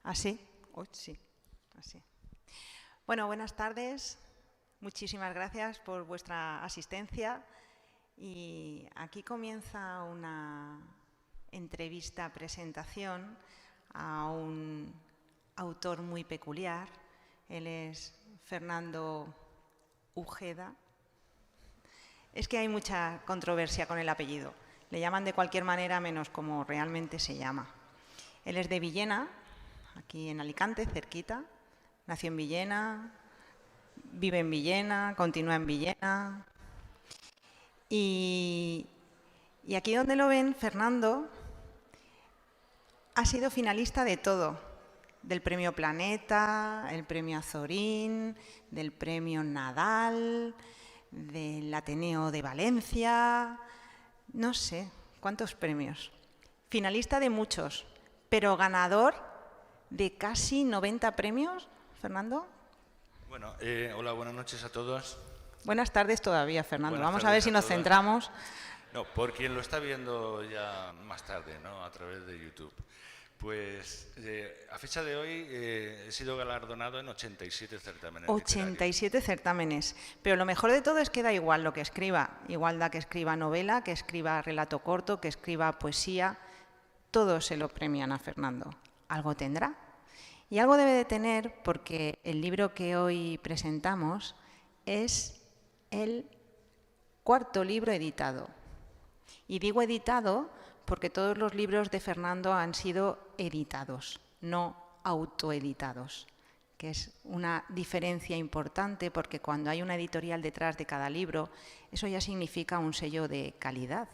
¿Así? Uy, sí, así. Bueno, buenas tardes. Muchísimas gracias por vuestra asistencia. Y aquí comienza una entrevista-presentación a un autor muy peculiar. Él es Fernando Ujeda. Es que hay mucha controversia con el apellido. Le llaman de cualquier manera menos como realmente se llama. Él es de Villena, aquí en Alicante, cerquita. Nació en Villena, vive en Villena, continúa en Villena. Y aquí donde lo ven, Fernando ha sido finalista de todo. Del premio Planeta, el premio Azorín, del premio Nadal, del Ateneo de Valencia, no sé cuántos premios. Finalista de muchos, pero ganador de casi 90 premios, Fernando. Bueno, hola, buenas noches a todos. Buenas tardes todavía, Fernando. Buenas Vamos a ver si nos todos. centramos. No, por quien lo está viendo ya más tarde, ¿no? A través de YouTube. Pues a fecha de hoy he sido galardonado en 87 certámenes 87 certámenes. Pero lo mejor de todo es que da igual lo que escriba. Igual da que escriba novela, que escriba relato corto, que escriba poesía. Todos se lo premian a Fernando. Algo tendrá. Y algo debe de tener porque el libro que hoy presentamos es el cuarto libro editado. Y digo editado porque todos los libros de Fernando han sido editados, no autoeditados, que es una diferencia importante porque cuando hay una editorial detrás de cada libro, eso ya significa un sello de calidad.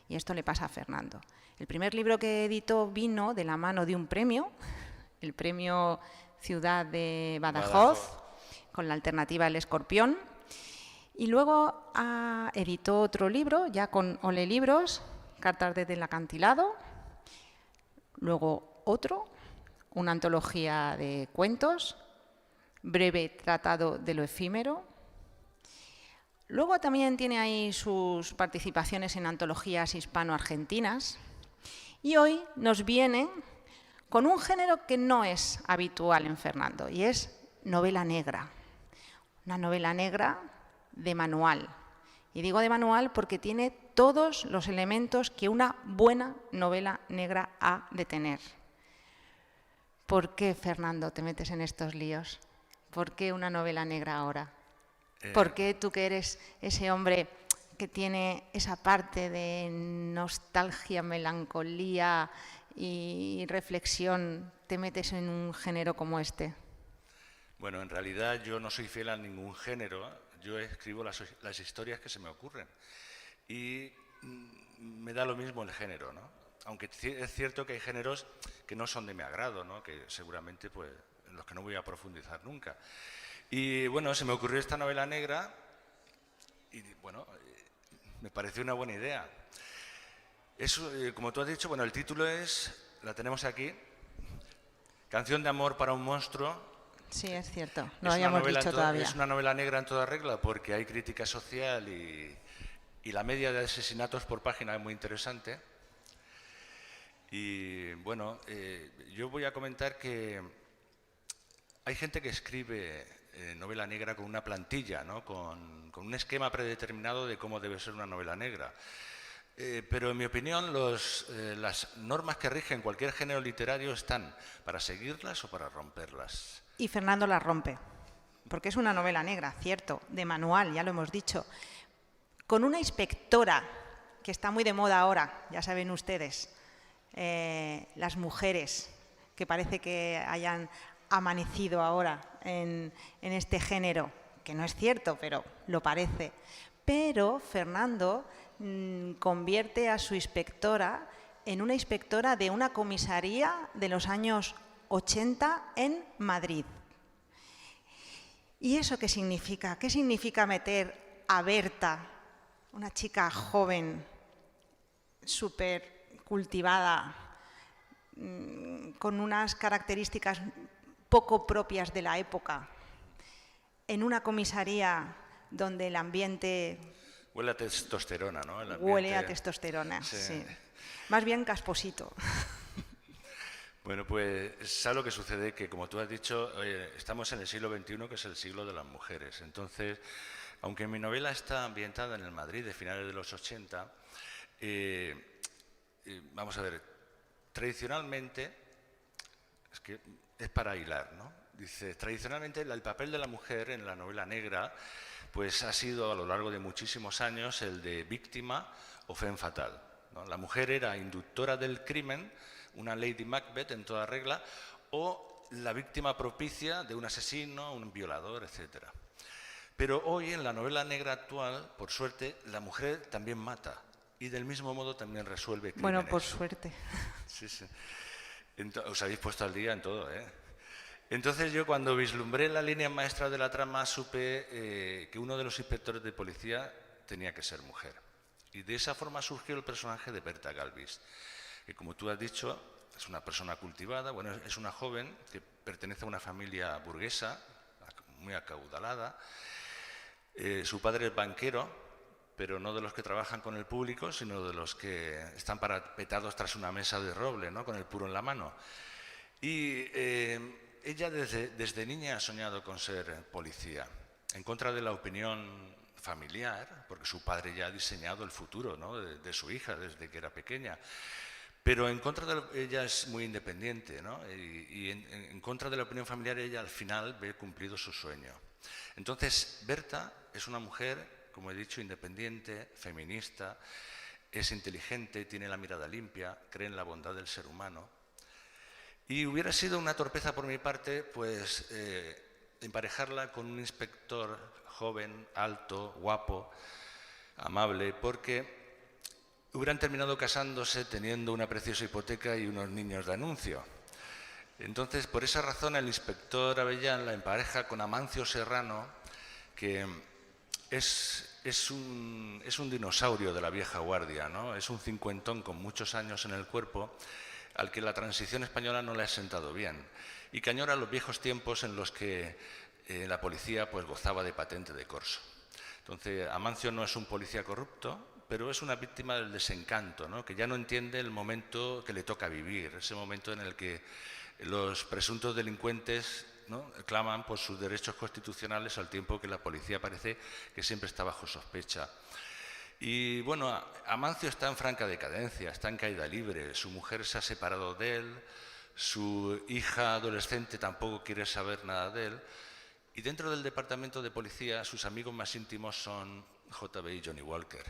Y esto le pasa a Fernando. El primer libro que editó vino de la mano de un premio, el premio Ciudad de Badajoz, con la alternativa El Escorpión. Y luego editó otro libro, ya con Ole Libros, Cartas desde el acantilado. Luego otro, una antología de cuentos, Breve tratado de lo efímero. Luego también tiene ahí sus participaciones en antologías hispano-argentinas. Y hoy nos viene con un género que no es habitual en Fernando, y es novela negra. Una novela negra de manual. Y digo de manual porque tiene todos los elementos que una buena novela negra ha de tener. ¿Por qué, Fernando, te metes en estos líos? ¿Por qué una novela negra ahora? ¿Por qué tú, que eres ese hombre que tiene esa parte de nostalgia, melancolía y reflexión, te metes en un género como este? Bueno, en realidad yo no soy fiel a ningún género. Yo escribo las historias que se me ocurren. Y me da lo mismo el género, ¿no? Aunque es cierto que hay géneros que no son de mi agrado, ¿no? Que seguramente pues, en los que no voy a profundizar nunca. Y bueno, se me ocurrió esta novela negra y bueno, me pareció una buena idea. Eso, como tú has dicho, bueno, el título la tenemos aquí, Canción de amor para un monstruo. Sí, es cierto, no lo habíamos dicho todavía. Es una novela negra en toda regla porque hay crítica social y la media de asesinatos por página es muy interesante. Y bueno, yo voy a comentar que hay gente que escribe novela negra con una plantilla, ¿no? con un esquema predeterminado de cómo debe ser una novela negra. Pero en mi opinión las normas que rigen cualquier género literario están para seguirlas o para romperlas. Y Fernando la rompe, porque es una novela negra, cierto, de manual, ya lo hemos dicho, con una inspectora que está muy de moda ahora, ya saben ustedes, las mujeres que parece que hayan amanecido ahora en este género, que no es cierto, pero lo parece. Pero Fernando convierte a su inspectora en una inspectora de una comisaría de los años 80 en Madrid. ¿Y eso qué significa? ¿Qué significa meter a Berta, una chica joven, súper cultivada, con unas características poco propias de la época, en una comisaría donde el ambiente... Huele a testosterona, ¿no? Huele a testosterona, sí. Más bien casposito. Bueno, pues ¿sabes lo que sucede? Que como tú has dicho, estamos en el siglo XXI, que es el siglo de las mujeres. Entonces, aunque mi novela está ambientada en el Madrid de finales de los 80, vamos a ver, tradicionalmente, es que es para hilar, ¿no? Dice, tradicionalmente el papel de la mujer en la novela negra pues ha sido a lo largo de muchísimos años el de víctima o femme fatal, ¿no? La mujer era inductora del crimen, una Lady Macbeth en toda regla, o la víctima propicia de un asesino, un violador, etc. Pero hoy en la novela negra actual, por suerte, la mujer también mata y del mismo modo también resuelve crímenes. Bueno, por suerte. Sí, sí. Os habéis puesto al día en todo, ¿eh? Entonces yo cuando vislumbré la línea maestra de la trama supe que uno de los inspectores de policía tenía que ser mujer. Y de esa forma surgió el personaje de Berta Galvis, que como tú has dicho es una persona cultivada, bueno, es una joven que pertenece a una familia burguesa, muy acaudalada. Su padre es banquero, pero no de los que trabajan con el público, sino de los que están parapetados tras una mesa de roble, ¿no? Con el puro en la mano. Y ella desde niña ha soñado con ser policía, en contra de la opinión familiar, porque su padre ya ha diseñado el futuro, ¿no? de su hija desde que era pequeña. Pero en contra de ella es muy independiente, ¿no? Y en contra de la opinión familiar ella al final ve cumplido su sueño. Entonces Berta es una mujer, como he dicho, independiente, feminista, es inteligente, tiene la mirada limpia, cree en la bondad del ser humano. Y hubiera sido una torpeza por mi parte, pues, emparejarla con un inspector joven, alto, guapo, amable, porque hubieran terminado casándose, teniendo una preciosa hipoteca y unos niños de anuncio. Entonces, por esa razón, el inspector Avellán la empareja con Amancio Serrano, que es un dinosaurio de la vieja guardia, ¿no? Es un cincuentón con muchos años en el cuerpo, al que la transición española no le ha sentado bien y que añora los viejos tiempos en los que la policía pues, gozaba de patente de corso. Entonces, Amancio no es un policía corrupto, pero es una víctima del desencanto, ¿no? Que ya no entiende el momento que le toca vivir, ese momento en el que los presuntos delincuentes, ¿no? claman por sus derechos constitucionales al tiempo que la policía parece que siempre está bajo sospecha. Y bueno, Amancio está en franca decadencia, está en caída libre, su mujer se ha separado de él, su hija adolescente tampoco quiere saber nada de él, y dentro del departamento de policía sus amigos más íntimos son JB y Johnny Walker.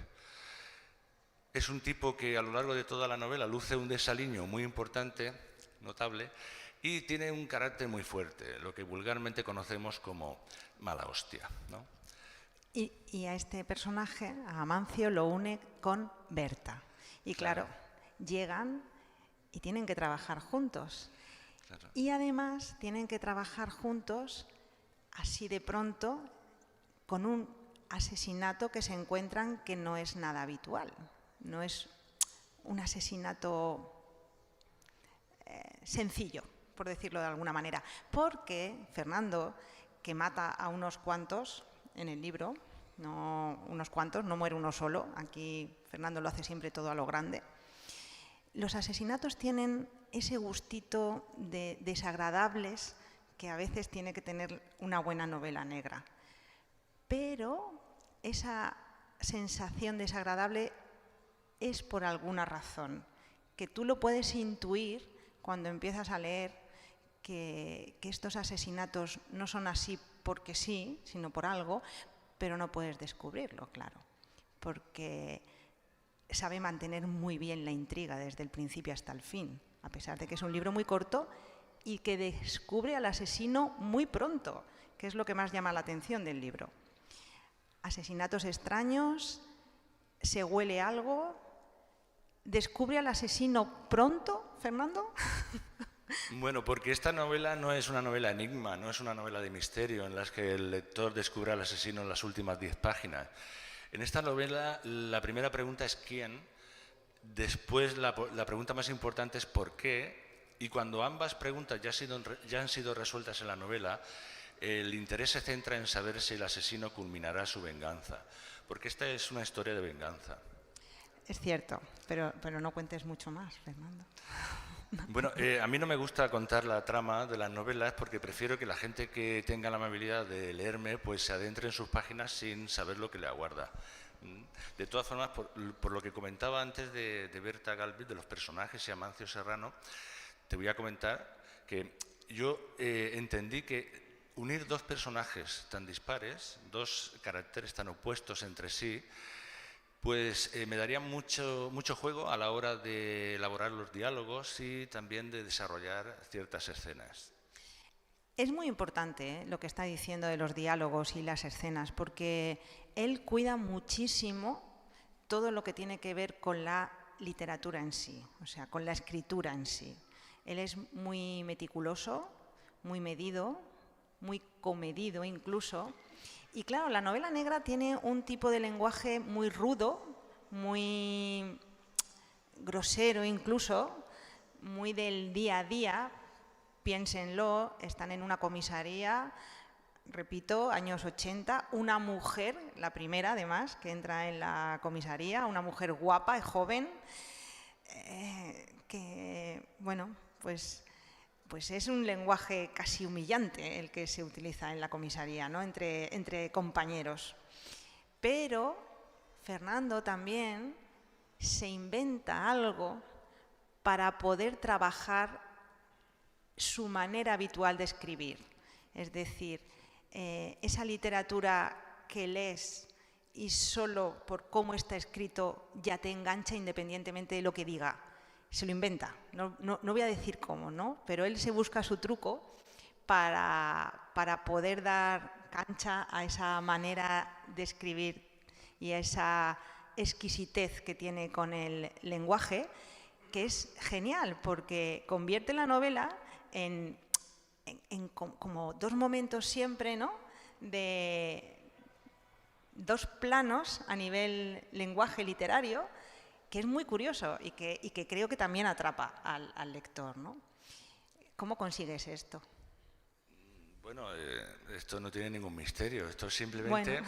Es un tipo que a lo largo de toda la novela luce un desaliño muy importante, notable, y tiene un carácter muy fuerte, lo que vulgarmente conocemos como mala hostia, ¿no? Y a este personaje, a Amancio, lo une con Berta. Y claro, llegan y tienen que trabajar juntos. Claro. Y además tienen que trabajar juntos así de pronto con un asesinato que se encuentran que no es nada habitual. No es un asesinato sencillo, por decirlo de alguna manera. Porque Fernando, que mata a unos cuantos en el libro, no unos cuantos, no muere uno solo, aquí Fernando lo hace siempre todo a lo grande. Los asesinatos tienen ese gustito de desagradables que a veces tiene que tener una buena novela negra. Pero esa sensación desagradable es por alguna razón, que tú lo puedes intuir cuando empiezas a leer que estos asesinatos no son así porque sí, sino por algo, pero no puedes descubrirlo, claro, porque sabe mantener muy bien la intriga desde el principio hasta el fin, a pesar de que es un libro muy corto y que descubre al asesino muy pronto, que es lo que más llama la atención del libro. Asesinatos extraños, se huele algo, descubre al asesino pronto, Fernando. Bueno, porque esta novela no es una novela enigma, no es una novela de misterio en la que el lector descubre al asesino en las últimas 10 páginas. En esta novela la primera pregunta es ¿quién? Después la pregunta más importante es ¿por qué? Y cuando ambas preguntas ya han sido resueltas en la novela, el interés se centra en saber si el asesino culminará su venganza, porque esta es una historia de venganza. Es cierto, pero no cuentes mucho más, Fernando. Bueno, a mí no me gusta contar la trama de las novelas porque prefiero que la gente que tenga la amabilidad de leerme pues se adentre en sus páginas sin saber lo que le aguarda. De todas formas, por lo que comentaba antes de Berta Galvez, de los personajes y Amancio Serrano, te voy a comentar que yo entendí que unir dos personajes tan dispares, dos caracteres tan opuestos entre sí, pues me daría mucho juego a la hora de elaborar los diálogos y también de desarrollar ciertas escenas. Es muy importante lo que está diciendo de los diálogos y las escenas, porque él cuida muchísimo todo lo que tiene que ver con la literatura en sí, o sea, con la escritura en sí. Él es muy meticuloso, muy medido, muy comedido incluso. Y claro, la novela negra tiene un tipo de lenguaje muy rudo, muy grosero incluso, muy del día a día. Piénsenlo, están en una comisaría, repito, años 80, una mujer, la primera además, que entra en la comisaría, una mujer guapa y joven, que, bueno, pues es un lenguaje casi humillante el que se utiliza en la comisaría, ¿no? entre compañeros. Pero Fernando también se inventa algo para poder trabajar su manera habitual de escribir. Es decir, esa literatura que lees y solo por cómo está escrito ya te engancha independientemente de lo que diga. Se lo inventa, no voy a decir cómo, ¿no? Pero él se busca su truco para poder dar cancha a esa manera de escribir y a esa exquisitez que tiene con el lenguaje, que es genial, porque convierte la novela en como dos momentos siempre, ¿no? De dos planos a nivel lenguaje literario, que es muy curioso y que creo que también atrapa al lector, ¿no? ¿Cómo consigues esto? Bueno, esto no tiene ningún misterio, esto es simplemente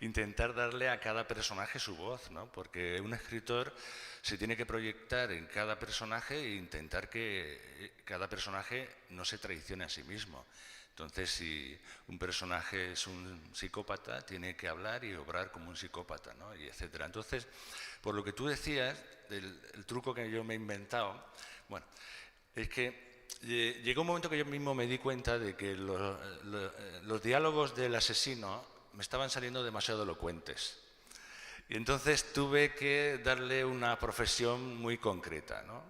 intentar darle a cada personaje su voz, ¿no? Porque un escritor se tiene que proyectar en cada personaje e intentar que cada personaje no se traicione a sí mismo. Entonces, si un personaje es un psicópata, tiene que hablar y obrar como un psicópata, ¿no? Y etcétera. Entonces, por lo que tú decías, el truco que yo me he inventado, bueno, es que llegó un momento que yo mismo me di cuenta de que los diálogos del asesino me estaban saliendo demasiado elocuentes. Y entonces tuve que darle una profesión muy concreta, ¿no?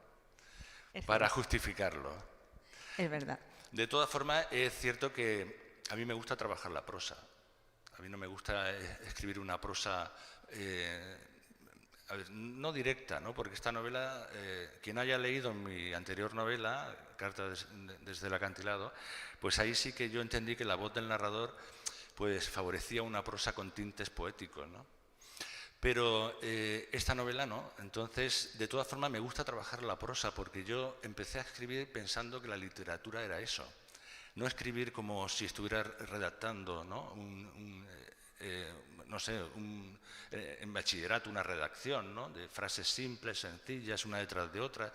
Para justificarlo. Es verdad. De todas formas, es cierto que a mí me gusta trabajar la prosa. A mí no me gusta escribir una prosa no directa, ¿no? Porque esta novela, quien haya leído mi anterior novela, Carta desde el acantilado, pues ahí sí que yo entendí que la voz del narrador pues favorecía una prosa con tintes poéticos, ¿no? Pero esta novela no. Entonces, de todas formas, me gusta trabajar la prosa porque yo empecé a escribir pensando que la literatura era eso. No escribir como si estuviera redactando, ¿no? No sé, en bachillerato una redacción, ¿no? De frases simples, sencillas, una detrás de otra,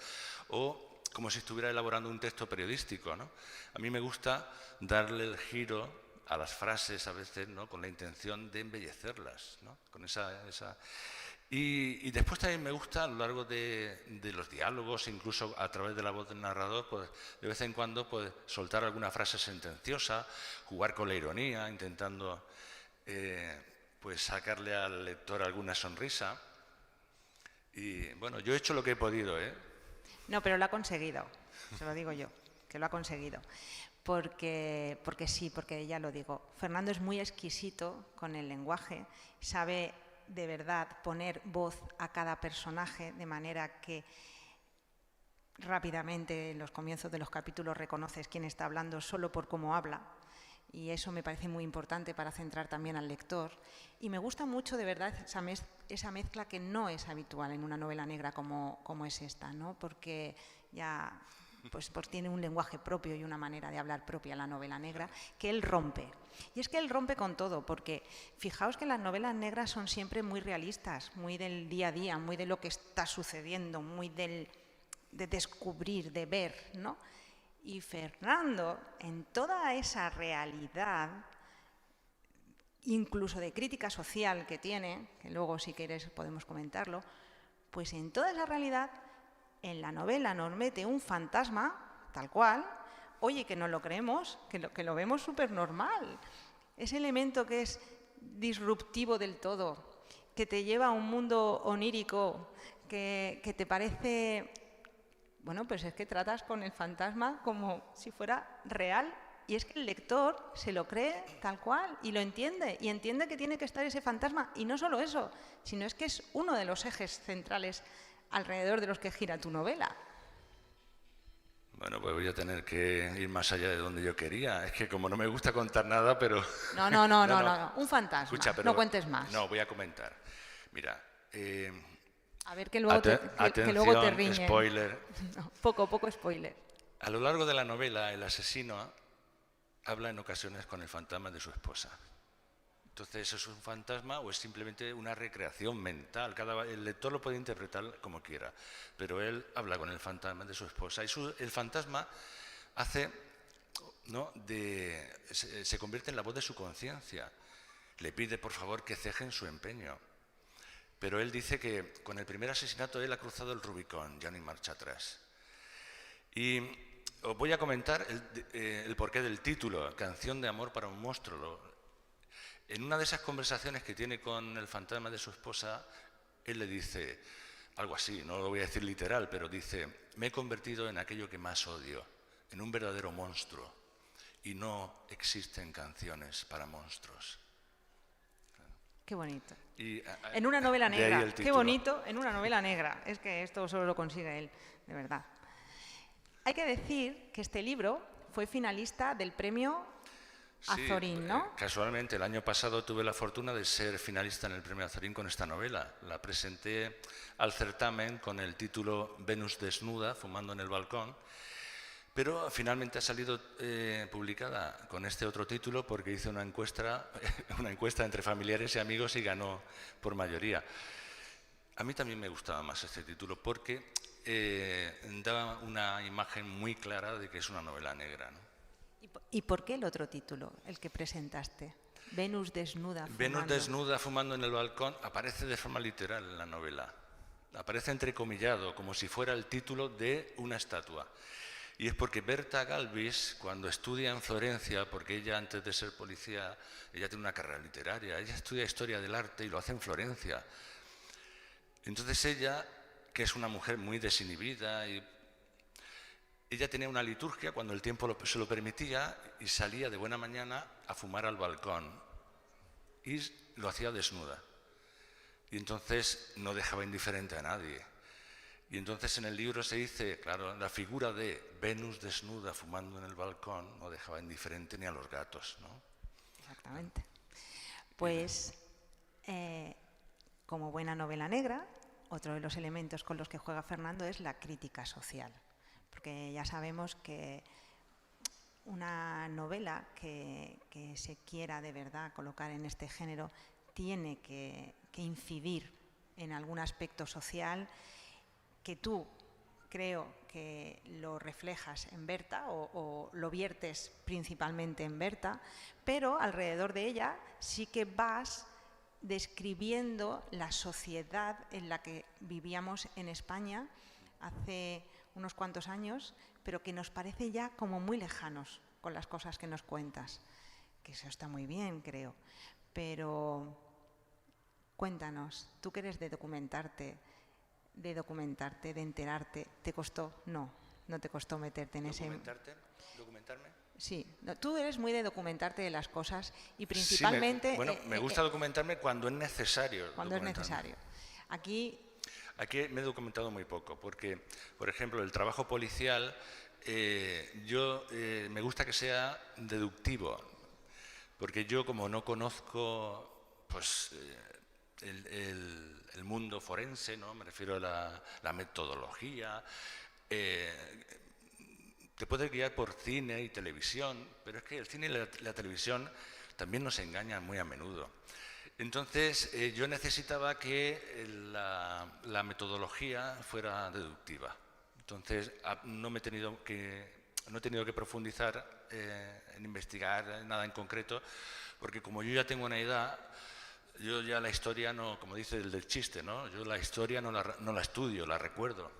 o como si estuviera elaborando un texto periodístico, ¿no? A mí me gusta darle el giro a las frases a veces, ¿no? Con la intención de embellecerlas, ¿no? Con y después también me gusta a lo largo de los diálogos, incluso a través de la voz del narrador, pues de vez en cuando pues, soltar alguna frase sentenciosa, jugar con la ironía, intentando pues sacarle al lector alguna sonrisa. Y bueno, yo he hecho lo que he podido, ¿eh? No, pero lo ha conseguido, se lo digo yo, que lo ha conseguido. Porque sí, porque ya lo digo, Fernando es muy exquisito con el lenguaje, sabe de verdad poner voz a cada personaje de manera que rápidamente en los comienzos de los capítulos reconoces quién está hablando solo por cómo habla, y eso me parece muy importante para centrar también al lector. Y me gusta mucho de verdad esa mezcla que no es habitual en una novela negra como es esta, ¿no? Porque ya pues tiene un lenguaje propio y una manera de hablar propia la novela negra que él rompe. Y es que él rompe con todo, porque fijaos que las novelas negras son siempre muy realistas, muy del día a día, muy de lo que está sucediendo, muy de de descubrir, de ver, ¿no? Y Fernando, en toda esa realidad, incluso de crítica social que tiene, que luego si quieres podemos comentarlo, pues en toda esa realidad, en la novela nos mete un fantasma, tal cual, oye, que no lo creemos, que lo vemos súper normal. Ese elemento que es disruptivo del todo, que te lleva a un mundo onírico, que te parece... Bueno, pues es que tratas con el fantasma como si fuera real y es que el lector se lo cree tal cual y lo entiende y entiende que tiene que estar ese fantasma y no solo eso, sino es que es uno de los ejes centrales alrededor de los que gira tu novela. Bueno, pues voy a tener que ir más allá de donde yo quería. Es que como no me gusta contar nada, pero... No, un fantasma, escucha, pero no cuentes más. No, voy a comentar. Mira, a ver que luego, que luego te riñen. Spoiler. No, poco spoiler. A lo largo de la novela, el asesino habla en ocasiones con el fantasma de su esposa. Entonces, ¿eso es un fantasma o es simplemente una recreación mental? El lector lo puede interpretar como quiera, pero él habla con el fantasma de su esposa y el fantasma hace, ¿no?, se convierte en la voz de su conciencia. Le pide, por favor, que cejen su empeño. Pero él dice que con el primer asesinato él ha cruzado el Rubicón, ya no hay marcha atrás. Y os voy a comentar el porqué del título, Canción de amor para un monstruo. En una de esas conversaciones que tiene con el fantasma de su esposa, él le dice algo así, no lo voy a decir literal, pero dice: me he convertido en aquello que más odio, en un verdadero monstruo, y no existen canciones para monstruos. Qué bonito. Y, en una novela negra. Qué bonito, en una novela negra. Es que esto solo lo consigue él, de verdad. Hay que decir que este libro fue finalista del premio Azorín, ¿no? Casualmente, el año pasado tuve la fortuna de ser finalista en el premio Azorín con esta novela. La presenté al certamen con el título Venus desnuda, fumando en el balcón. Pero finalmente ha salido publicada con este otro título porque hice una encuesta entre familiares y amigos y ganó por mayoría. A mí también me gustaba más este título porque daba una imagen muy clara de que es una novela negra, ¿no? ¿Y por qué el otro título, el que presentaste? Venus desnuda fumando. Venus desnuda fumando en el balcón aparece de forma literal en la novela. Aparece entrecomillado, como si fuera el título de una estatua. Y es porque Berta Galvis, cuando estudia en Florencia, porque ella antes de ser policía, ella tiene una carrera literaria, ella estudia Historia del Arte y lo hace en Florencia. Entonces ella, que es una mujer muy desinhibida, ella tenía una liturgia cuando el tiempo se lo permitía y salía de buena mañana a fumar al balcón y lo hacía desnuda. Y entonces no dejaba indiferente a nadie. Y entonces en el libro se dice, claro, la figura de Venus desnuda fumando en el balcón no dejaba indiferente ni a los gatos, ¿no? Exactamente. Pues, como buena novela negra, otro de los elementos con los que juega Fernando es la crítica social. Porque ya sabemos que una novela que se quiera de verdad colocar en este género tiene que incidir en algún aspecto social que tú creo que lo reflejas en Berta o lo viertes principalmente en Berta, pero alrededor de ella sí que vas describiendo la sociedad en la que vivíamos en España hace unos cuantos años, pero que nos parece ya como muy lejanos con las cosas que nos cuentas. Que eso está muy bien, creo. Pero cuéntanos, tú que eres de documentarte, de enterarte, ¿te costó? No te costó meterte en ¿Documentarme? Sí, no, tú eres muy de documentarte de las cosas y principalmente... Sí, me gusta documentarme cuando es necesario. Cuando es necesario. Aquí me he documentado muy poco, porque, por ejemplo, el trabajo policial, me gusta que sea deductivo, porque yo como no conozco pues, el mundo forense, ¿no? Me refiero a la metodología, te puedes guiar por cine y televisión, pero es que el cine y la televisión también nos engañan muy a menudo. Entonces, yo necesitaba que la metodología fuera deductiva. Entonces, no he tenido que profundizar en investigar nada en concreto, porque como yo ya tengo una edad, yo ya la historia no, como dice el del chiste, ¿no? Yo la historia no la estudio, la recuerdo.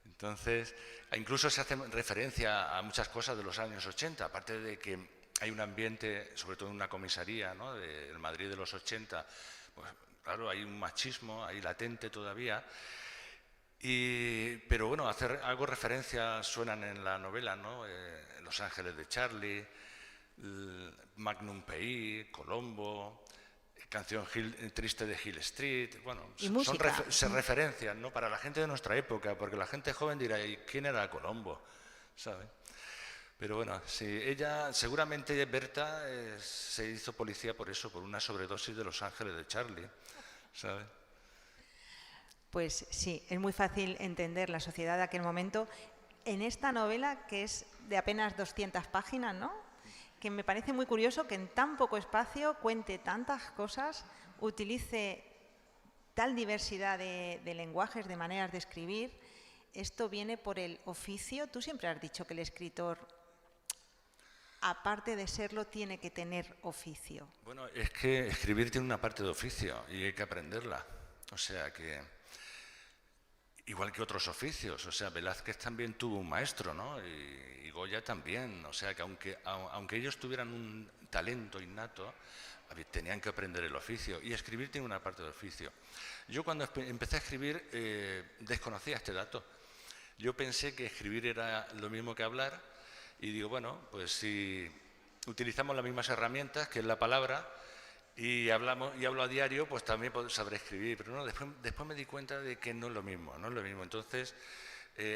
Entonces, incluso se hace referencia a muchas cosas de los años 80, aparte de que hay un ambiente, sobre todo en una comisaría, ¿no?, del Madrid de los 80, pues claro, hay un machismo ahí latente todavía. Pero bueno, hacer algo referencia suenan en la novela, ¿no? Los Ángeles de Charlie, Magnum P.I., Colombo, Canción triste de Hill Street. Bueno, se referencian, ¿no?, para la gente de nuestra época, porque la gente joven dirá, ¿y quién era Colombo? ¿Sabe? Pero bueno, sí, ella, seguramente Berta se hizo policía por eso, por una sobredosis de Los Ángeles de Charlie, ¿sabe? Pues sí, es muy fácil entender la sociedad de aquel momento en esta novela, que es de apenas 200 páginas, ¿no? Que me parece muy curioso que en tan poco espacio cuente tantas cosas, utilice tal diversidad de lenguajes, de maneras de escribir. Esto viene por el oficio. Tú siempre has dicho que el escritor, aparte de serlo, tiene que tener oficio. Bueno, es que escribir tiene una parte de oficio y hay que aprenderla. O sea que, igual que otros oficios, o sea, Velázquez también tuvo un maestro, ¿no? Y Goya también. O sea que aunque ellos tuvieran un talento innato, tenían que aprender el oficio. Y escribir tiene una parte de oficio. Yo cuando empecé a escribir desconocía este dato. Yo pensé que escribir era lo mismo que hablar. Y digo, bueno, pues si utilizamos las mismas herramientas, que es la palabra, y hablo a diario, pues también sabré escribir. Pero no, después me di cuenta de que no es lo mismo, no es lo mismo. Entonces,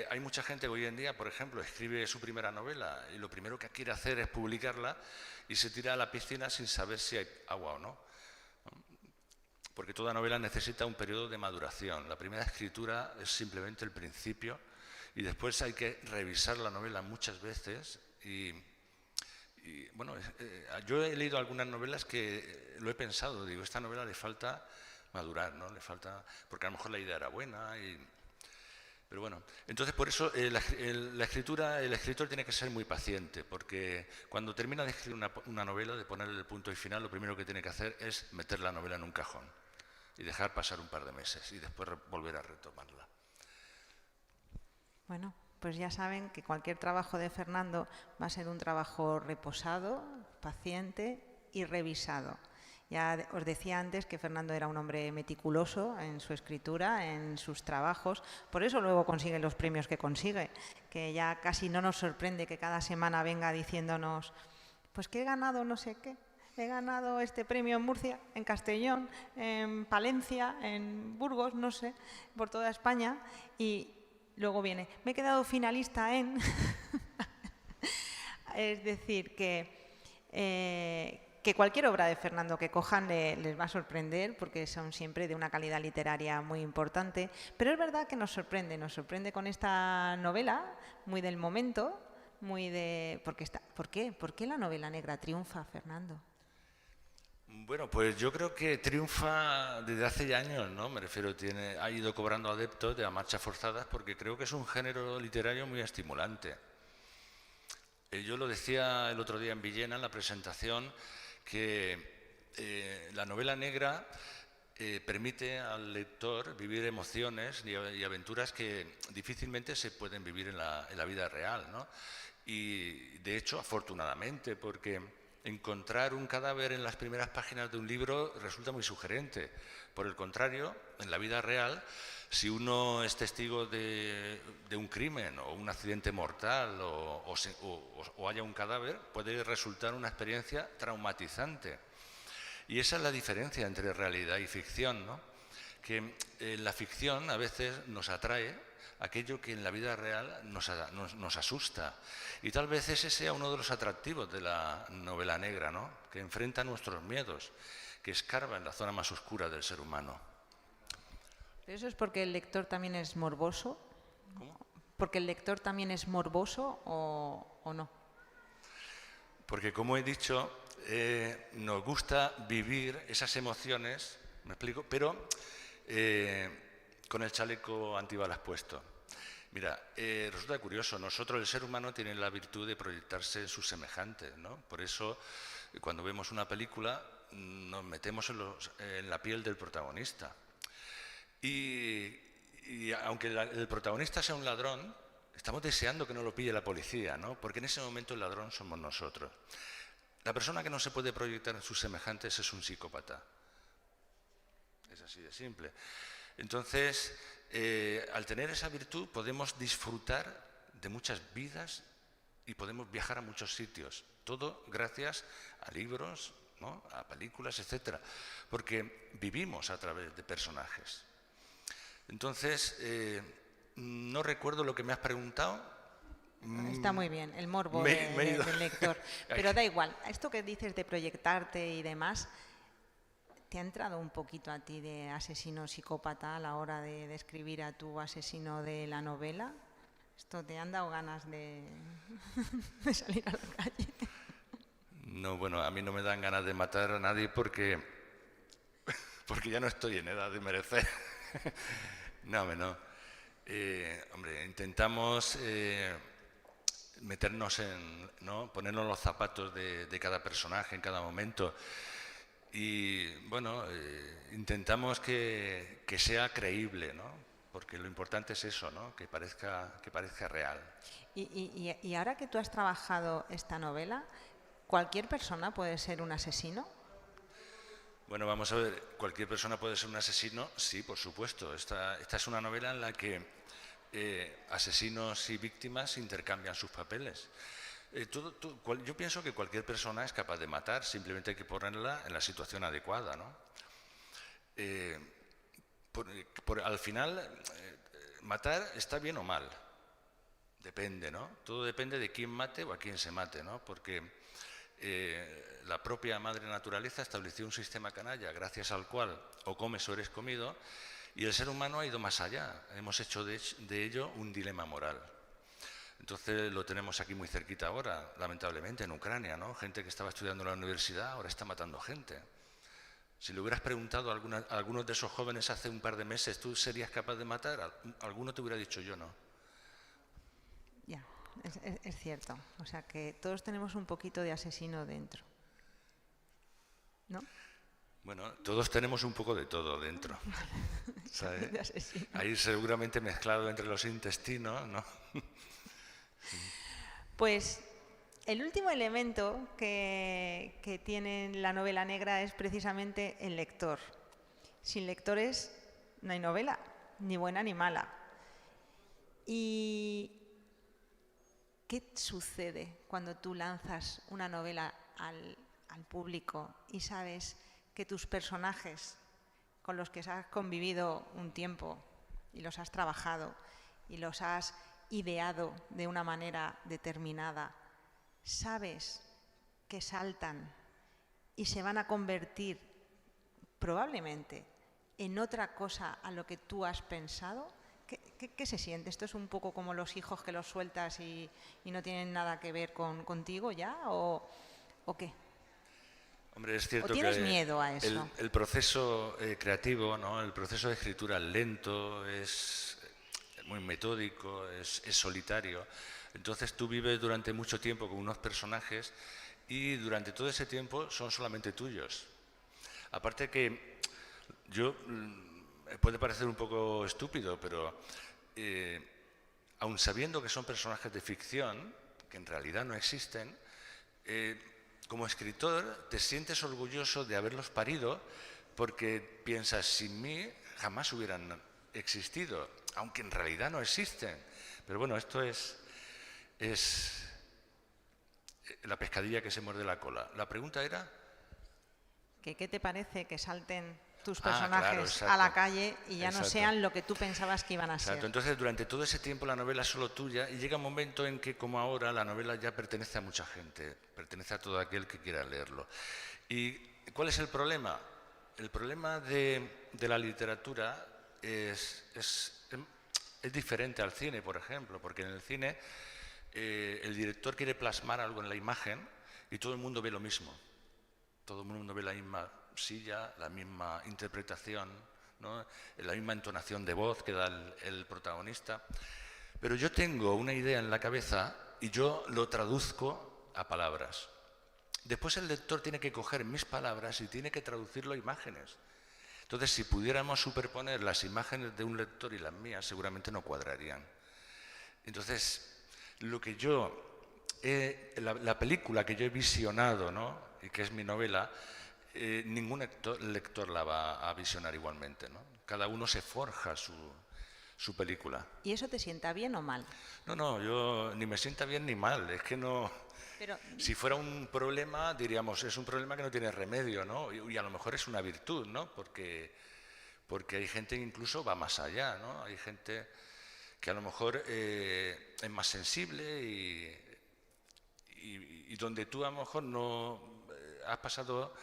hay mucha gente que hoy en día, por ejemplo, escribe su primera novela y lo primero que quiere hacer es publicarla y se tira a la piscina sin saber si hay agua o no. Porque toda novela necesita un periodo de maduración. La primera escritura es simplemente el principio y después hay que revisar la novela muchas veces y bueno, yo he leído algunas novelas que lo he pensado, digo, esta novela le falta madurar, ¿no? Le falta, porque a lo mejor la idea era buena, pero bueno. Entonces, por eso la escritura, el escritor tiene que ser muy paciente, porque cuando termina de escribir una novela, de ponerle el punto y final, lo primero que tiene que hacer es meter la novela en un cajón y dejar pasar un par de meses y después volver a retomarla. Bueno, pues ya saben que cualquier trabajo de Fernando va a ser un trabajo reposado, paciente y revisado. Ya os decía antes que Fernando era un hombre meticuloso en su escritura, en sus trabajos, por eso luego consigue los premios que consigue, que ya casi no nos sorprende que cada semana venga diciéndonos, pues que he ganado no sé qué. He ganado este premio en Murcia, en Castellón, en Palencia, en Burgos, no sé, por toda España. Y luego viene, me he quedado finalista en... Es decir, que cualquier obra de Fernando que cojan les va a sorprender porque son siempre de una calidad literaria muy importante. Pero es verdad que nos sorprende con esta novela, muy del momento, muy de... ¿Por qué? ¿Por qué la novela negra triunfa, Fernando? Bueno, pues yo creo que triunfa desde hace ya años, ¿no? Me refiero, ha ido cobrando adeptos de a marchas forzadas porque creo que es un género literario muy estimulante. Yo lo decía el otro día en Villena, en la presentación, que la novela negra permite al lector vivir emociones y aventuras que difícilmente se pueden vivir en la vida real, ¿no? Y de hecho, afortunadamente, porque encontrar un cadáver en las primeras páginas de un libro resulta muy sugerente. Por el contrario, en la vida real, si uno es testigo de un crimen o un accidente mortal o haya un cadáver, puede resultar una experiencia traumatizante. Y esa es la diferencia entre realidad y ficción, ¿no? Que la ficción a veces nos atrae aquello que en la vida real nos asusta. Y tal vez ese sea uno de los atractivos de la novela negra, ¿no? Que enfrenta nuestros miedos, que escarba en la zona más oscura del ser humano. ¿Pero eso es porque el lector también es morboso? ¿Cómo? ¿Porque el lector también es morboso o no? Porque, como he dicho, nos gusta vivir esas emociones, ¿me explico? Pero con el chaleco antibalas puesto. Mira, resulta curioso, nosotros, el ser humano, tiene la virtud de proyectarse en sus semejantes, ¿no? Por eso, cuando vemos una película, nos metemos en la piel del protagonista. Y aunque el protagonista sea un ladrón, estamos deseando que no lo pille la policía, ¿no? Porque en ese momento el ladrón somos nosotros. La persona que no se puede proyectar en sus semejantes es un psicópata. Es así de simple. Entonces, al tener esa virtud podemos disfrutar de muchas vidas y podemos viajar a muchos sitios. Todo gracias a libros, ¿no? A películas, etcétera. Porque vivimos a través de personajes. Entonces, no recuerdo lo que me has preguntado. Está muy bien, el morbo del lector. Pero da igual, esto que dices de proyectarte y demás, ¿te ha entrado un poquito a ti de asesino psicópata a la hora de escribir a tu asesino de la novela? ¿Esto te han dado ganas de salir a la calle? No, bueno, a mí no me dan ganas de matar a nadie porque ya no estoy en edad de merecer. No. Hombre, intentamos meternos ¿no? Ponernos los zapatos de cada personaje en cada momento. Y bueno, intentamos que sea creíble, ¿no? Porque lo importante es eso, ¿no? Que parezca real. Y ahora que tú has trabajado esta novela, ¿cualquier persona puede ser un asesino? Bueno, vamos a ver, ¿cualquier persona puede ser un asesino? Sí, por supuesto. Esta es una novela en la que asesinos y víctimas intercambian sus papeles. Yo pienso que cualquier persona es capaz de matar, simplemente hay que ponerla en la situación adecuada, ¿no? Al final, matar está bien o mal, depende, ¿no? Todo depende de quién mate o a quién se mate, ¿no? Porque la propia madre naturaleza estableció un sistema canalla gracias al cual o comes o eres comido, y el ser humano ha ido más allá. Hemos hecho de ello un dilema moral. Entonces lo tenemos aquí muy cerquita ahora, lamentablemente, en Ucrania, ¿no? Gente que estaba estudiando en la universidad ahora está matando gente. Si le hubieras preguntado a algunos de esos jóvenes hace un par de meses, ¿tú serías capaz de matar? Alguno te hubiera dicho yo no. Ya, es cierto. O sea que todos tenemos un poquito de asesino dentro, ¿no? Bueno, todos tenemos un poco de todo dentro, ¿sabes? De asesino. Ahí seguramente mezclado entre los intestinos, ¿no? Pues el último elemento que tiene la novela negra es precisamente el lector. Sin lectores no hay novela, ni buena ni mala. ¿Y qué sucede cuando tú lanzas una novela al público y sabes que tus personajes con los que has convivido un tiempo y los has trabajado y los has ideado de una manera determinada, sabes que saltan y se van a convertir probablemente en otra cosa a lo que tú has pensado? ¿Qué se siente? ¿Esto es un poco como los hijos que los sueltas y no tienen nada que ver contigo ya? ¿O qué? Hombre, es cierto ¿O tienes que miedo a eso? el proceso creativo, ¿no? El proceso de escritura es lento, es muy metódico, es solitario. Entonces tú vives durante mucho tiempo con unos personajes y durante todo ese tiempo son solamente tuyos. Aparte que puede parecer un poco estúpido, pero aun sabiendo que son personajes de ficción, que en realidad no existen, como escritor te sientes orgulloso de haberlos parido porque piensas, sin mí jamás hubieran existido, aunque en realidad no existen. Pero bueno, esto es la pescadilla que se muerde la cola. La pregunta era... ¿Qué te parece que salten tus personajes claro, a la calle y ya exacto. no sean lo que tú pensabas que iban a Exacto. ser? Entonces, durante todo ese tiempo la novela es solo tuya y llega un momento en que, como ahora, la novela ya pertenece a mucha gente, pertenece a todo aquel que quiera leerlo. ¿Y cuál es el problema? El problema de la literatura es diferente al cine, por ejemplo, porque en el cine el director quiere plasmar algo en la imagen y todo el mundo ve lo mismo. Todo el mundo ve la misma silla, la misma interpretación, ¿no? La misma entonación de voz que da el protagonista. Pero yo tengo una idea en la cabeza y yo lo traduzco a palabras. Después el lector tiene que coger mis palabras y tiene que traducirlo a imágenes. Entonces, si pudiéramos superponer las imágenes de un lector y las mías, seguramente no cuadrarían. Entonces, lo que la película que yo he visionado, ¿no?, y que es mi novela, ningún lector la va a visionar igualmente, ¿no? Cada uno se forja su película. ¿Y eso te sienta bien o mal? No, yo ni me sienta bien ni mal, es que no... Pero, si fuera un problema, diríamos, es un problema que no tiene remedio, ¿no? Y a lo mejor es una virtud, ¿no? Porque hay gente que incluso va más allá, ¿no? Hay gente que a lo mejor es más sensible y donde tú a lo mejor no has pasado...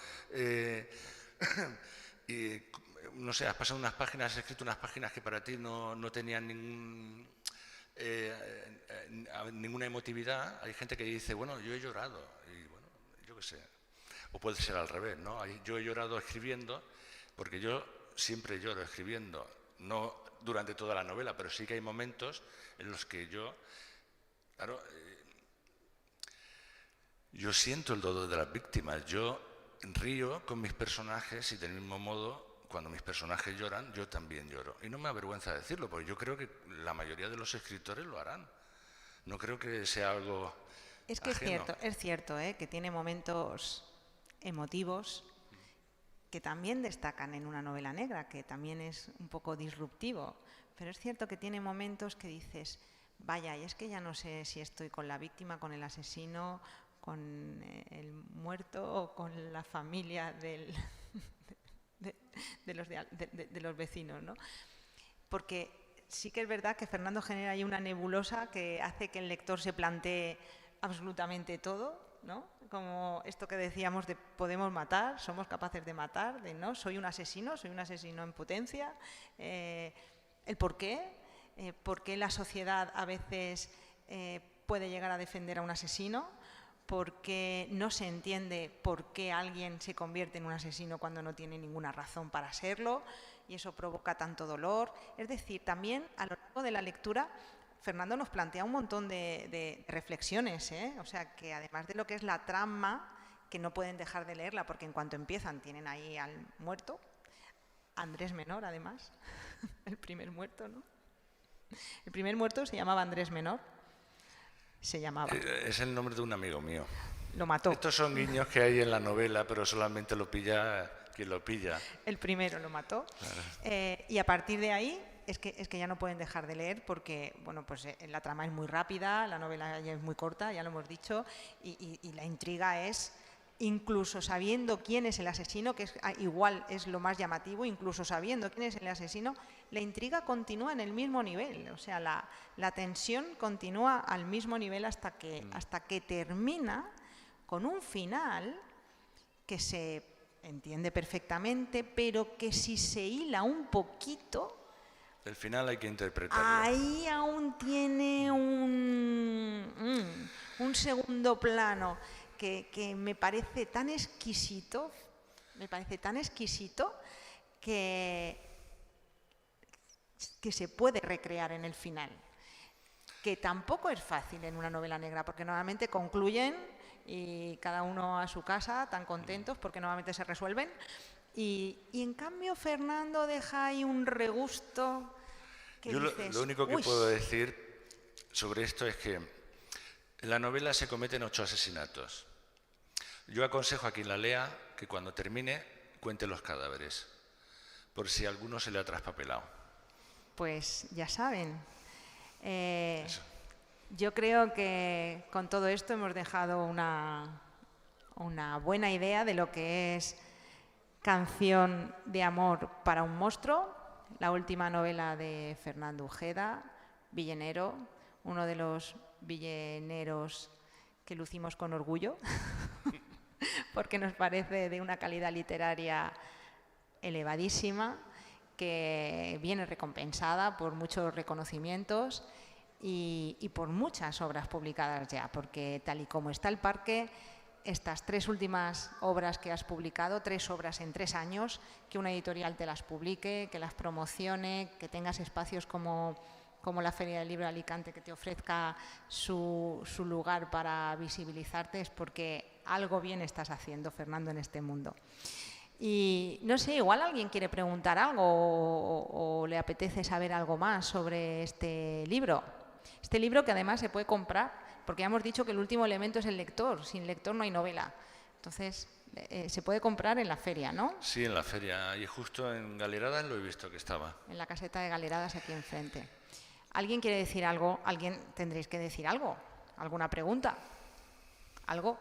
no sé, has pasado unas páginas, has escrito unas páginas que para ti no tenían ninguna emotividad. Hay gente que dice, bueno, yo he llorado, y bueno, yo qué sé. O puede ser al revés, ¿no? Yo he llorado escribiendo, porque yo siempre lloro escribiendo, no durante toda la novela, pero sí que hay momentos en los que yo, claro, yo siento el dolor de las víctimas, yo río con mis personajes y del mismo modo, cuando mis personajes lloran, yo también lloro. Y no me avergüenza decirlo, porque yo creo que la mayoría de los escritores lo harán. No creo que sea algo es que ajeno. es cierto, que tiene momentos emotivos que también destacan en una novela negra, que también es un poco disruptivo. Pero es cierto que tiene momentos que dices, vaya, y es que ya no sé si estoy con la víctima, con el asesino, con el muerto o con la familia de los vecinos, ¿no? Porque sí que es verdad que Fernando genera ahí una nebulosa que hace que el lector se plantee absolutamente todo, ¿no? Como esto que decíamos de podemos matar, somos capaces de matar, de no, soy un asesino en potencia, el por qué la sociedad a veces puede llegar a defender a un asesino, porque no se entiende por qué alguien se convierte en un asesino cuando no tiene ninguna razón para serlo, y eso provoca tanto dolor. Es decir, también a lo largo de la lectura, Fernando nos plantea un montón de reflexiones, o sea, que además de lo que es la trama, que no pueden dejar de leerla, porque en cuanto empiezan tienen ahí al muerto, Andrés Menor además, el primer muerto, ¿no? El primer muerto se llamaba Andrés Menor. Se llamaba. Es el nombre de un amigo mío. Lo mató. Estos son guiños que hay en la novela, pero solamente lo pilla quien lo pilla. El primero lo mató. Claro. Y a partir de ahí es que ya no pueden dejar de leer porque, bueno, pues la trama es muy rápida, la novela ya es muy corta, ya lo hemos dicho, y la intriga es, incluso sabiendo quién es el asesino, que igual es lo más llamativo, incluso sabiendo quién es el asesino, la intriga continúa en el mismo nivel, o sea, la tensión continúa al mismo nivel hasta que termina con un final que se entiende perfectamente, pero que si se hila un poquito... El final hay que interpretarlo. Ahí aún tiene un segundo plano que me parece tan exquisito, que se puede recrear en el final. Que tampoco es fácil en una novela negra, porque normalmente concluyen y cada uno a su casa, tan contentos, porque normalmente se resuelven. Y en cambio Fernando deja ahí un regusto que dices... Lo único que puedo decir sobre esto es que en la novela se cometen 8 asesinatos. Yo aconsejo a quien la lea que cuando termine cuente los cadáveres, por si a alguno se le ha traspapelado. Pues ya saben. Yo creo que con todo esto hemos dejado una buena idea de lo que es Canción de amor para un monstruo, la última novela de Fernando Ujeda, villenero, uno de los villeneros que lucimos con orgullo, porque nos parece de una calidad literaria elevadísima, que viene recompensada por muchos reconocimientos y por muchas obras publicadas ya, porque tal y como está el parque, estas 3 últimas obras que has publicado, 3 obras en 3 años, que una editorial te las publique, que las promocione, que tengas espacios como como la Feria del Libro de Alicante, que te ofrezca su lugar para visibilizarte, es porque algo bien estás haciendo, Fernando, en este mundo. Y no sé, igual alguien quiere preguntar algo o le apetece saber algo más sobre este libro. Este libro que además se puede comprar, porque ya hemos dicho que el último elemento es el lector. Sin lector no hay novela. Entonces, se puede comprar en la feria, ¿no? Sí, en la feria. Y justo en Galeradas lo he visto que estaba. En la caseta de Galeradas, aquí enfrente. ¿Alguien quiere decir algo? ¿Alguien tendréis que decir algo? ¿Alguna pregunta? ¿Algo?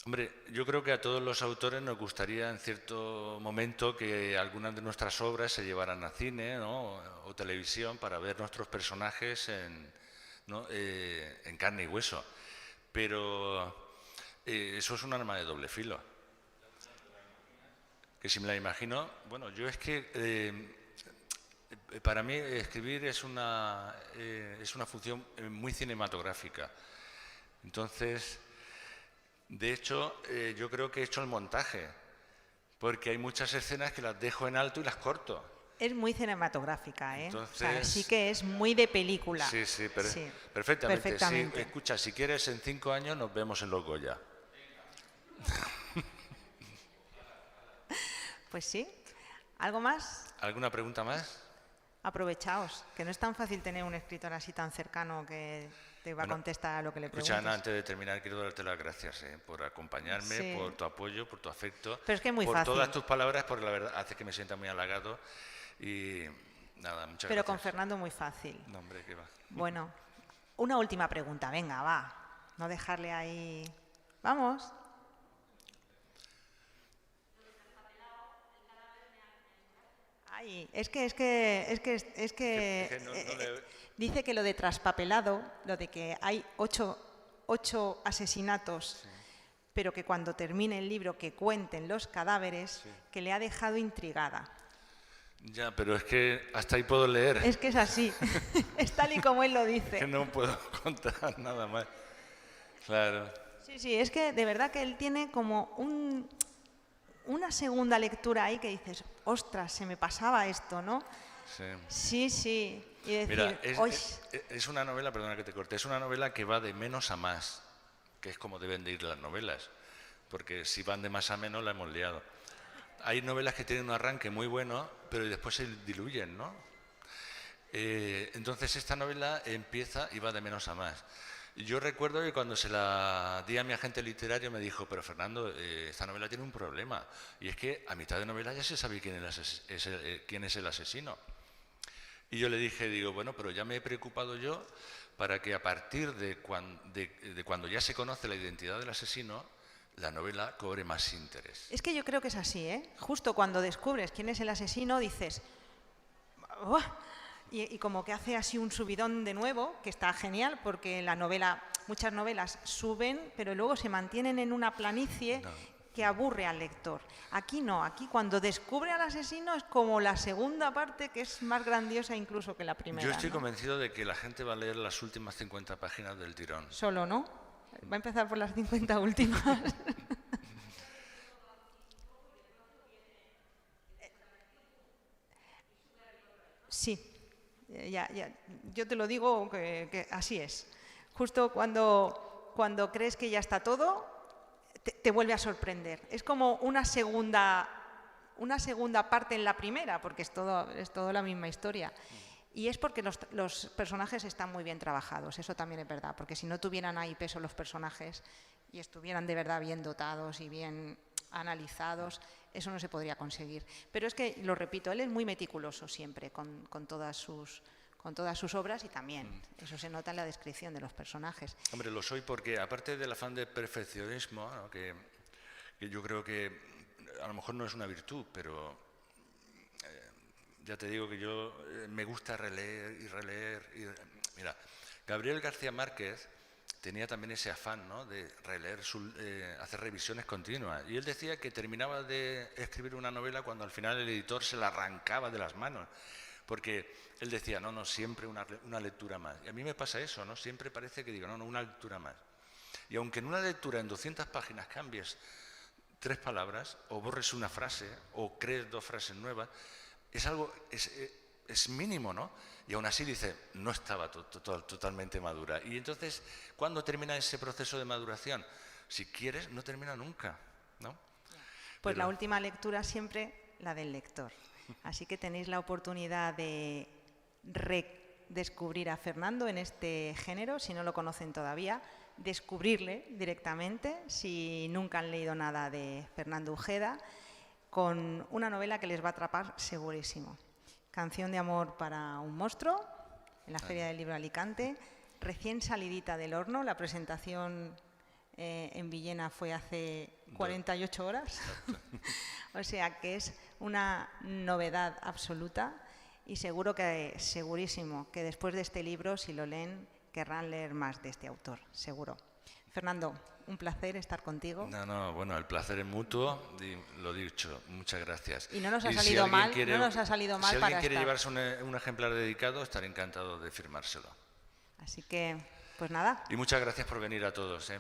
Hombre, yo creo que a todos los autores nos gustaría en cierto momento que algunas de nuestras obras se llevaran a cine, ¿no? O televisión para ver nuestros personajes ¿no? En carne y hueso. Pero eso es un arma de doble filo. Que si me la imagino, bueno, yo es que para mí escribir es una función muy cinematográfica. Entonces, de hecho, yo creo que he hecho el montaje, porque hay muchas escenas que las dejo en alto y las corto. Es muy cinematográfica, ¿eh? Entonces, o sea, sí que es muy de película. Sí, Sí, perfectamente. perfectamente. Sí, escucha, si quieres, en 5 años nos vemos en los Goya. Pues sí. ¿Algo más? ¿Alguna pregunta más? Aprovechaos, que no es tan fácil tener un escritor así tan cercano que te va a contestar a lo que le preguntes. Escucha, Ana, antes de terminar, quiero darte las gracias por acompañarme, Sí. por tu apoyo, por tu afecto, Pero es que es muy por fácil. todas tus palabras, porque la verdad hace que me sienta muy halagado. Y nada, muchas Pero gracias. con Fernando muy fácil. No, hombre, ¿qué va? Bueno, una última pregunta, venga, va. No dejarle ahí... Vamos. Ay, dice que lo de traspapelado, lo de que hay ocho asesinatos, sí, pero que cuando termine el libro que cuenten los cadáveres, sí, que le ha dejado intrigada. Ya, pero es que hasta ahí puedo leer. Es que es así, es tal y como él lo dice. Es que no puedo contar nada más. Claro. Sí, sí, es que de verdad que él tiene como una segunda lectura ahí que dices, ostras, se me pasaba esto, ¿no? Sí. Sí, sí. Y decir, mira, es una novela, perdona que te corte, es una novela que va de menos a más, que es como deben de ir las novelas, porque si van de más a menos la hemos liado. Hay novelas que tienen un arranque muy bueno, pero después se diluyen, ¿no? Entonces esta novela empieza y va de menos a más. Yo recuerdo que cuando se la di a mi agente literario me dijo, pero Fernando, esta novela tiene un problema, y es que a mitad de novela ya se sabe quién es el asesino. Y yo le dije, bueno, pero ya me he preocupado yo para que a partir de cuando ya se conoce la identidad del asesino, la novela cobre más interés. Es que yo creo que es así, ¿eh? Justo cuando descubres quién es el asesino dices... ¡Oh! Y como que hace así un subidón de nuevo, que está genial, porque la novela, muchas novelas suben, pero luego se mantienen en una planicie que aburre al lector. Aquí no, aquí cuando descubre al asesino es como la segunda parte, que es más grandiosa incluso que la primera. Yo estoy convencido de que la gente va a leer las últimas 50 páginas del tirón. Solo, ¿no? Va a empezar por las 50 últimas. Sí. Ya, yo te lo digo que así es. Justo cuando crees que ya está todo, te vuelve a sorprender. Es como una segunda parte en la primera, porque es todo la misma historia. Y es porque los personajes están muy bien trabajados, eso también es verdad, porque si no tuvieran ahí peso los personajes y estuvieran de verdad bien dotados y bien analizados, eso no se podría conseguir. Pero es que, lo repito, él es muy meticuloso siempre con todas sus obras y también eso se nota en la descripción de los personajes. Hombre, lo soy porque, aparte del afán de perfeccionismo, ¿no? que yo creo que a lo mejor no es una virtud, pero ya te digo que yo me gusta releer y releer. Mira, Gabriel García Márquez tenía también ese afán, ¿no? De releer, hacer revisiones continuas. Y él decía que terminaba de escribir una novela cuando al final el editor se la arrancaba de las manos. Porque él decía, no, siempre una lectura más. Y a mí me pasa eso, ¿no? Siempre parece que digo, no, una lectura más. Y aunque en una lectura en 200 páginas cambies 3 palabras, o borres una frase, o crees 2 frases nuevas. Es algo, es mínimo, ¿no? Y aún así dice, no estaba totalmente madura. Y entonces, ¿cuándo termina ese proceso de maduración? Si quieres, no termina nunca, ¿no? Pues la última lectura siempre la del lector. Así que tenéis la oportunidad de redescubrir a Fernando en este género, si no lo conocen todavía, descubrirle directamente, si nunca han leído nada de Fernando Ujeda, con una novela que les va a atrapar segurísimo. Canción de amor para un monstruo, en la Feria del Libro de Alicante, recién salidita del horno. La presentación en Villena fue hace 48 horas. O sea que es una novedad absoluta y segurísimo que después de este libro, si lo leen, querrán leer más de este autor, seguro. Fernando, un placer estar contigo. No, bueno, el placer es mutuo, lo dicho, muchas gracias. Y no nos ha salido mal, no nos ha salido mal para para Si alguien quiere estar. llevarse un ejemplar dedicado, estaré encantado de firmárselo. Así que, pues nada. Y muchas gracias por venir a todos, ¿eh?